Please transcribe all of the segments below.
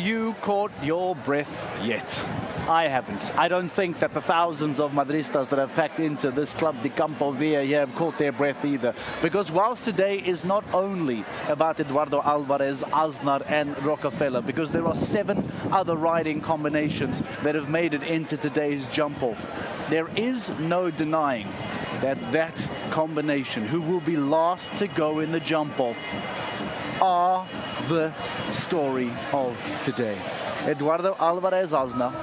you caught your breath yet? I haven't. I don't think that the thousands of Madristas that have packed into this Club de Campo Viejo here have caught their breath either. Because whilst today is not only about Eduardo Alvarez, Aznar and Rockefeller, because there are 7 other riding combinations that have made it into today's jump-off, there is no denying that that combination, who will be last to go in the jump-off, are the story of today. Eduardo Alvarez Aznar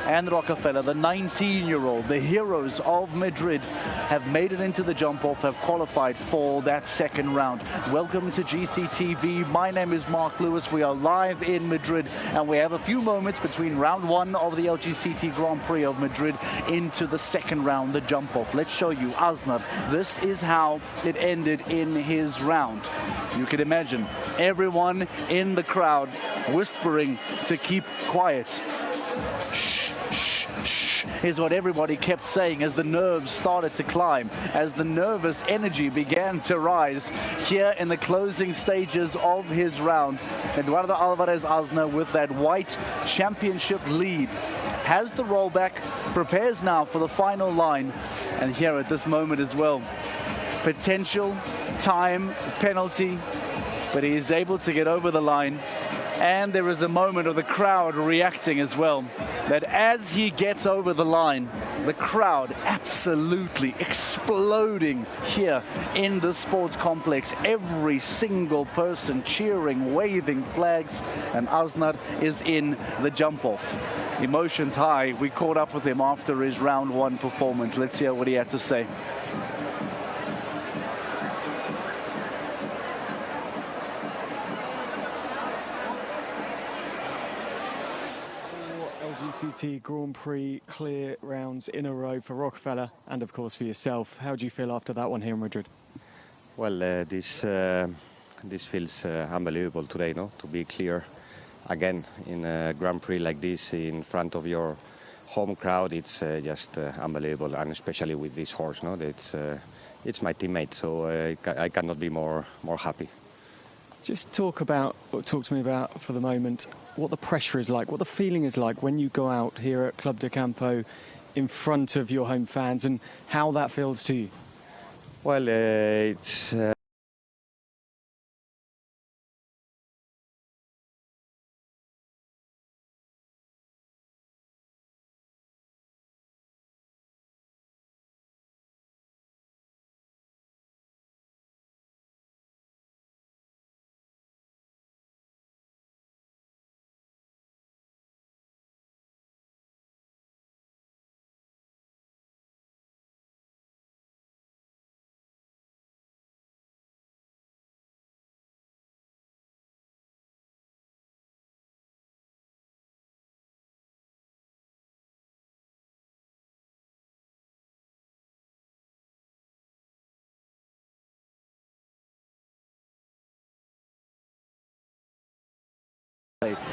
and Rockefeller, the 19-year-old, the heroes of Madrid, have made it into the jump-off, have qualified for that second round. Welcome to GCTV. My name is Mark Lewis. We are live in Madrid, and we have a few moments between round 1 of the LGCT Grand Prix of Madrid into the second round, the jump-off. Let's show you Aznar. This is how it ended in his round. You can imagine everyone in the crowd whispering to keep quiet. Shh, shh, shh, is what everybody kept saying as the nerves started to climb, as the nervous energy began to rise here in the closing stages of his round. Eduardo Alvarez Aznar, with that white championship lead, has the rollback, prepares now for the final line, and here at this moment as well, potential time penalty, but he is able to get over the line. And there is a moment of the crowd reacting as well, that as he gets over the line, the crowd absolutely exploding here in the sports complex. Every single person cheering, waving flags, and Aznar is in the jump-off. Emotions high. We caught up with him after his round 1 performance. Let's hear what he had to say. LGCT Grand Prix clear rounds in a row for Rockefeller and of course for yourself. How do you feel after that one here in Madrid? Well, this feels unbelievable today, no? To be clear again in a Grand Prix like this in front of your home crowd, it's just unbelievable, and especially with this horse, no? It's my teammate, so I cannot be more happy. Just talk to me about for the moment what the pressure is like, what the feeling is like when you go out here at Club de Campo in front of your home fans, and how that feels to you. Well, it's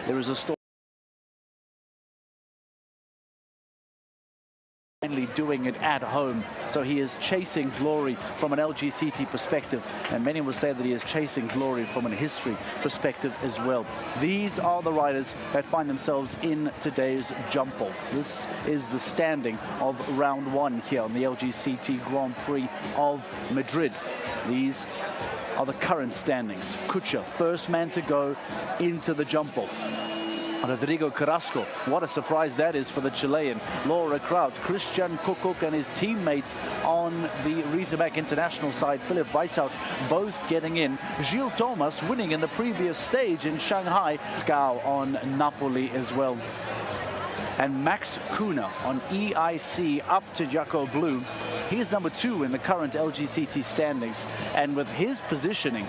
There is a story finally doing it at home, so he is chasing glory from an LGCT perspective, and many will say that he is chasing glory from an history perspective as well. These are the riders that find themselves in today's jump-off. This is the standing of round 1 here on the LGCT Grand Prix of Madrid. These are the current standings. Kutscher, first man to go into the jump-off. Rodrigo Carrasco, what a surprise that is for the Chilean. Laura Kraut, Christian Kuckuck and his teammates on the Razorback International side, Philipp Weishaut, both getting in. Gilles Thomas winning in the previous stage in Shanghai. Gao on Napoli as well. And Max Kuna on EIC up to Jaco Blue. He's number 2 in the current LGCT standings. And with his positioning,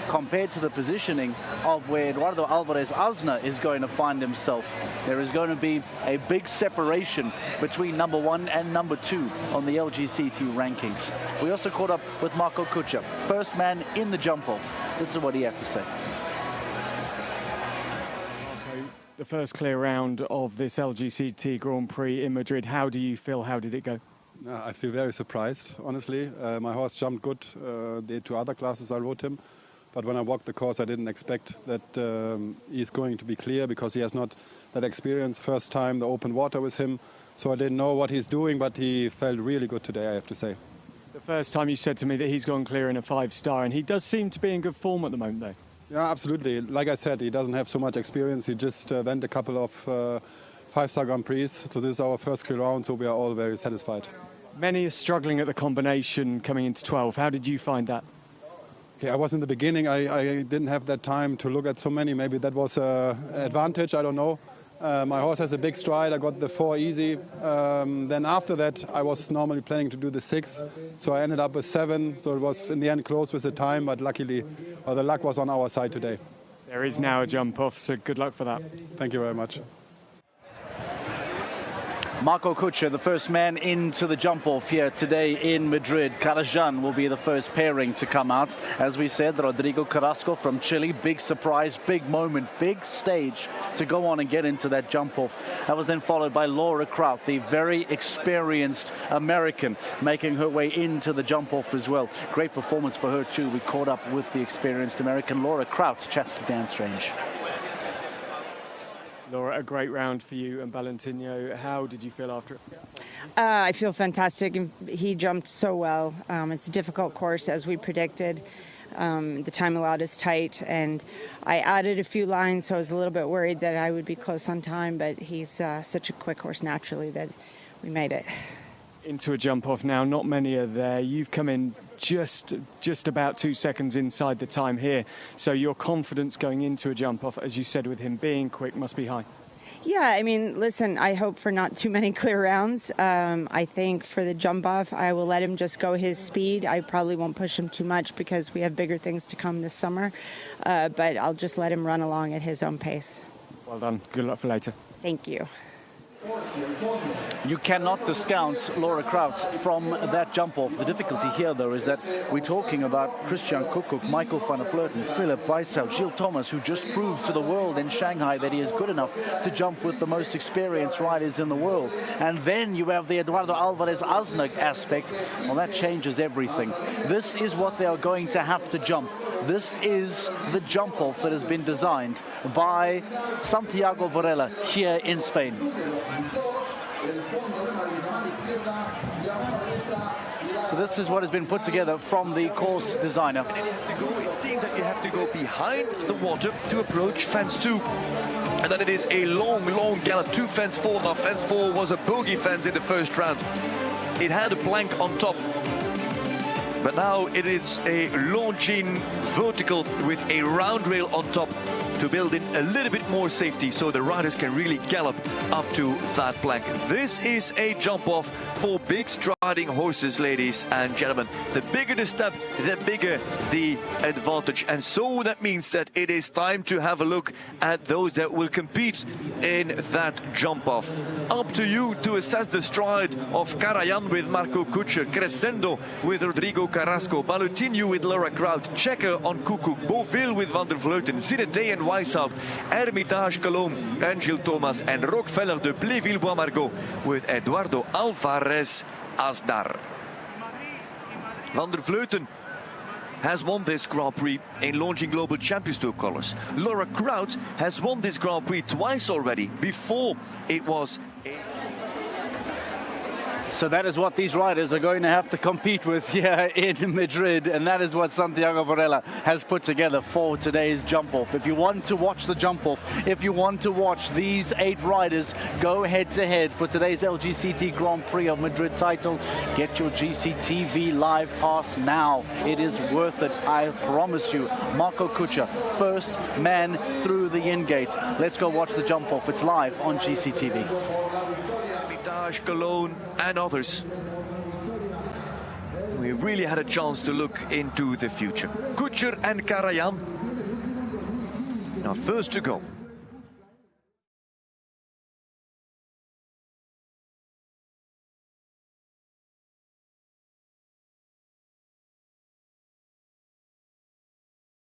compared to the positioning of where Eduardo Alvarez Aznar is going to find himself, there is going to be a big separation between number 1 and number 2 on the LGCT rankings. We also caught up with Marco Kutscher, first man in the jump-off. This is what he had to say. The first clear round of this LGCT Grand Prix in Madrid. How do you feel? How did it go? I feel very surprised, honestly. My horse jumped good. The 2 other classes I rode him. But when I walked the course, I didn't expect that he's going to be clear because he has not that experience. First time the open water with him, so I didn't know what he's doing, but he felt really good today, I have to say. The first time you said to me that he's gone clear in a 5-star, and he does seem to be in good form at the moment, though. Yeah, absolutely. Like I said, he doesn't have so much experience. He just went a couple of 5-star Grand Prix, so this is our first clear round, so we are all very satisfied. Many are struggling at the combination coming into 12. How did you find that? Okay, I was in the beginning. I didn't have that time to look at so many. Maybe that was an advantage, I don't know. My horse has a big stride. I got the 4 easy. Then after that, I was normally planning to do the 6. So I ended up with 7. So it was in the end close with the time, but luckily, the luck was on our side today. There is now a jump off, so good luck for that. Thank you very much. Marco Kutscher, the first man into the jump-off here today in Madrid. Karajan will be the first pairing to come out. As we said, Rodrigo Carrasco from Chile, big surprise, big moment, big stage to go on and get into that jump-off. That was then followed by Laura Kraut, the very experienced American, making her way into the jump-off as well. Great performance for her too. We caught up with the experienced American. Laura Kraut chats to Dan Strange. Laura, a great round for you and Valentino. How did you feel after it? I feel fantastic. He jumped so well. It's a difficult course, as we predicted. The time allowed is tight, and I added a few lines, so I was a little bit worried that I would be close on time, but he's such a quick horse naturally that we made it. Into a jump off now, not many are there. You've come in just about 2 seconds inside the time here, so your confidence going into a jump off, as you said, with him being quick, must be high. Yeah, I mean, listen, I hope for not too many clear rounds. I think for the jump off, I will let him just go his speed. I probably won't push him too much because we have bigger things to come this summer, but I'll just let him run along at his own pace. Well done. Good luck for later. Thank you. You cannot discount Laura Kraut from that jump-off. The difficulty here, though, is that we're talking about Christian Kuckuck, Michael van der Vleuten, Philip Weissel, Gilles Thomas, who just proved to the world in Shanghai that he is good enough to jump with the most experienced riders in the world. And then you have the Eduardo Alvarez Asnag aspect. Well, that changes everything. This is what they are going to have to jump. This is the jump-off that has been designed by Santiago Varela here in Spain. So this is what has been put together from the course designer. It seems that you have to go behind the water to approach fence 2. And then it is a long gallop to fence 4. Now fence 4 was a bogey fence in the first round. It had a plank on top. But now it is a Longines vertical with a round rail on top to build in a little bit more safety so the riders can really gallop up to that plank. This is a jump off for big striding horses, ladies and gentlemen. The bigger the step, the bigger the advantage. And so that means that it is time to have a look at those that will compete in that jump off. Up to you to assess the stride of Karajan with Marco Kutscher, Crescendo with Rodrigo Carrasco, Valentino with Laura Kraut, Checker on Kuckuck, Beauville with Van der Vleuten, Zinete and Weisshout, Hermitage Cologne and Gilles Thomas, and Rockefeller de Pléville-Bois-Margaux with Eduardo Alvarez Asdar. Van der Vleuten has won this Grand Prix in Longines Global Champions Tour colors. Laura Kraut has won this Grand Prix twice already. Before it was So that is what these riders are going to have to compete with here in Madrid, and that is what Santiago Varela has put together for today's jump-off. If you want to watch the jump-off, if you want to watch these 8 riders go head-to-head for today's LGCT Grand Prix of Madrid title, get your GCTV live pass now. It is worth it, I promise you. Marco Kutscher, first man through the in-gate. Let's go watch the jump-off. It's live on GCTV. Cologne and others. We really had a chance to look into the future. Kutscher and Karajan. Now first to go.